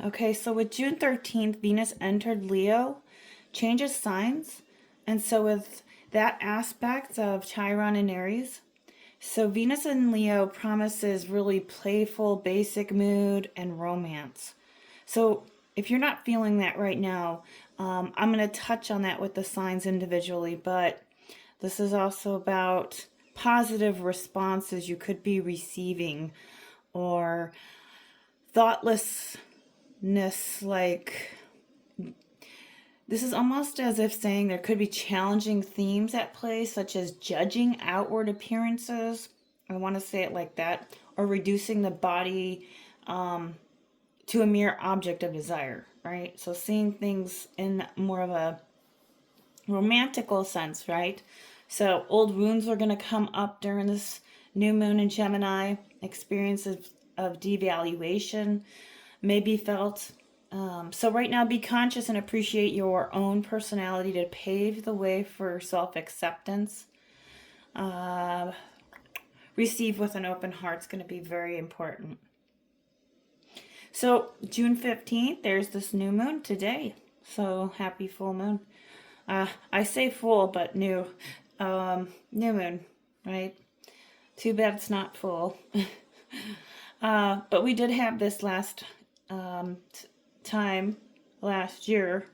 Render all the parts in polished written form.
Okay, so with June 13th, Venus entered Leo, changes signs. And so with that aspect of Chiron and Aries, so Venus in Leo promises really playful, basic mood and romance. So if you're not feeling that right now, I'm going to touch on that with the signs individually, but this is also about positive responses you could be receiving or thoughtlessness, like this is almost as if saying there could be challenging themes at play, such as judging outward appearances. I want to say it like that, or reducing the body to a mere object of desire, right? So seeing things in more of a romantical sense, right? So old wounds are going to come up during this new moon in Gemini. Experiences of devaluation may be felt. So right now, be conscious and appreciate your own personality to pave the way for self-acceptance. Receive with an open heart is going to be very important. So June 15th, there's this new moon today. So happy full moon. I say full, but new. New moon, right? Too bad it's not full. But we did have this last time last year,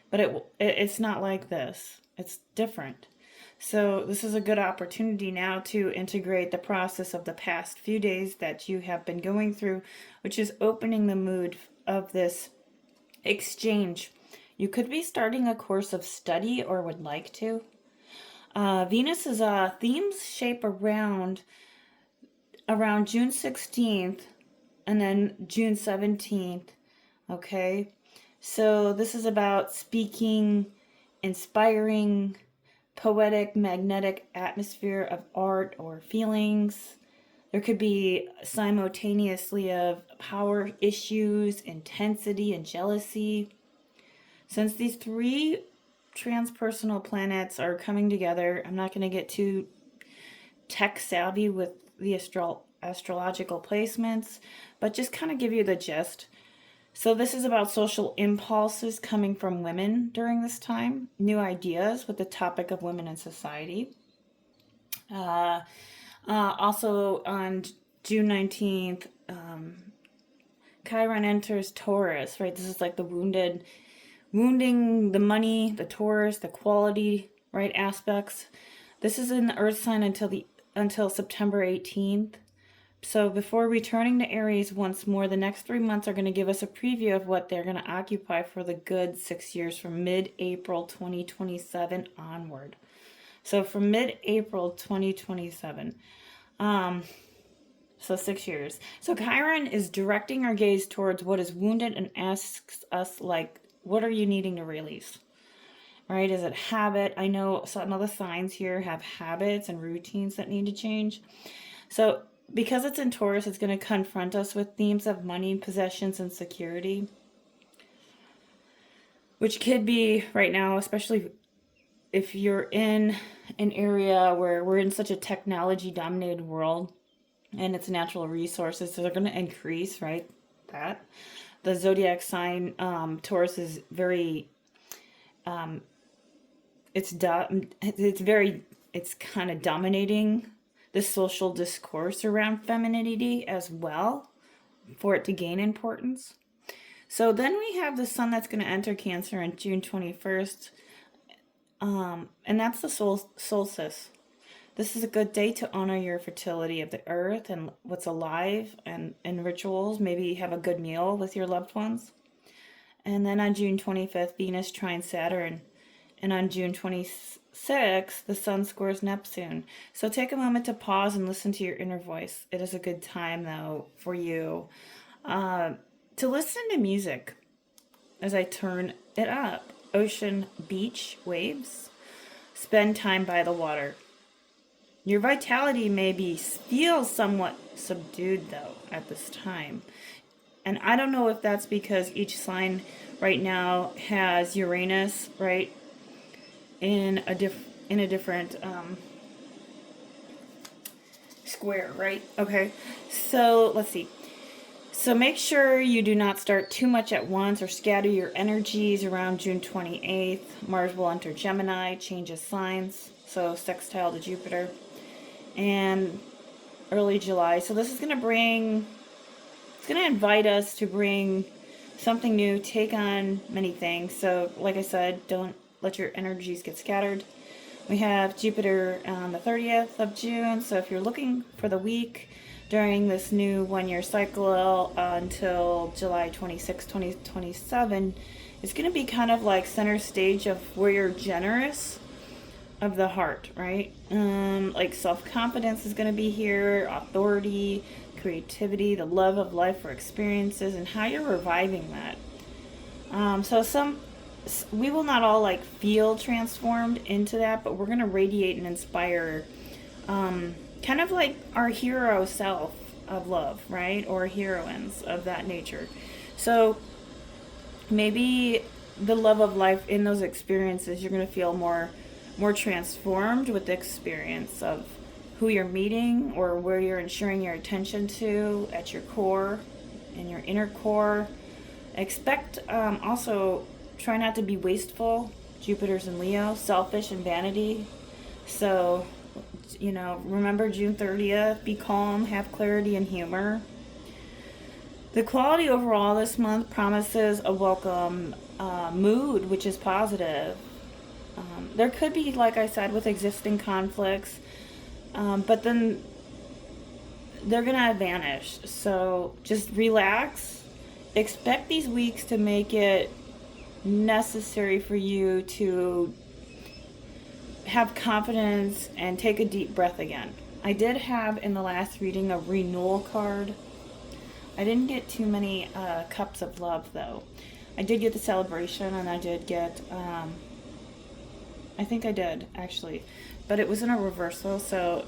but it's not like this. It's different. So this is a good opportunity now to integrate the process of the past few days that you have been going through, which is opening the mood of this exchange. You could be starting a course of study or would like to. Venus's themes shape around June 16th and then June 17th. Okay, so this is about speaking, inspiring, poetic, magnetic atmosphere of art or feelings. There could be simultaneously of power issues, intensity, and jealousy. Since these three transpersonal planets are coming together, I'm not going to get too tech savvy with the astrological placements, but just kind of give you the gist. So this is about social impulses coming from women during this time, new ideas with the topic of women in society. Also on June 19th, Chiron enters Taurus, right? This is like the wounding the money, the Taurus, the quality, right, aspects. This is in the Earth sign until September 18th. So before returning to Aries once more, the next 3 months are going to give us a preview of what they're going to occupy for the good 6 years from mid-April 2027 onward. So from mid-April 2027. So 6 years. So Chiron is directing our gaze towards what is wounded and asks us, like, what are you needing to release? Right? Is it habit? I know some of the signs here have habits and routines that need to change. So because it's in Taurus, it's going to confront us with themes of money, possessions, and security. Which could be right now, especially if you're in an area where we're in such a technology-dominated world and its natural resources, so they're going to increase, right? That. The zodiac sign, Taurus, is very, it's kind of dominating the social discourse around femininity as well for it to gain importance. So then we have the sun that's going to enter Cancer on June 21st. And that's the solstice. This is a good day to honor your fertility of the earth and what's alive and rituals. Maybe have a good meal with your loved ones. And then on June 25th, Venus trines Saturn. And on June 26th, the sun squares Neptune. So take a moment to pause and listen to your inner voice. It is a good time, though, for you to listen to music as I turn it up. Ocean, beach, waves. Spend time by the water. Your vitality may feel somewhat subdued, though, at this time. And I don't know if that's because each sign right now has Uranus, right, in a different square, right? Okay, so let's see. So make sure you do not start too much at once or scatter your energies around June 28th. Mars will enter Gemini, changes signs, so sextile to Jupiter, and early July. So this is going to invite us to bring something new, take on many things. So like I said, don't let your energies get scattered. We have Jupiter on the 30th of June, so if you're looking for the week during this new one-year cycle until July 26, 2027, it's going to be kind of like center stage of where you're generous of the heart, right? Like self-confidence is going to be here, authority, creativity, the love of life or experiences, and how you're reviving that. We will not all like feel transformed into that, but we're going to radiate and inspire, kind of like our hero self of love, right? Or heroines of that nature. So maybe the love of life in those experiences, you're going to feel more transformed with the experience of who you're meeting or where you're ensuring your attention to at your core, in your inner core. Expect also try not to be wasteful. Jupiter's in Leo, selfish and vanity. So, remember June 30th, be calm, have clarity and humor. The quality overall this month promises a welcome mood, which is positive. There could be, like I said, with existing conflicts, but then they're going to vanish. So just relax. Expect these weeks to make it necessary for you to have confidence and take a deep breath again. I did have in the last reading a renewal card. I didn't get too many cups of love though. I did get the celebration, and I did get I think I did actually, but it was in a reversal, so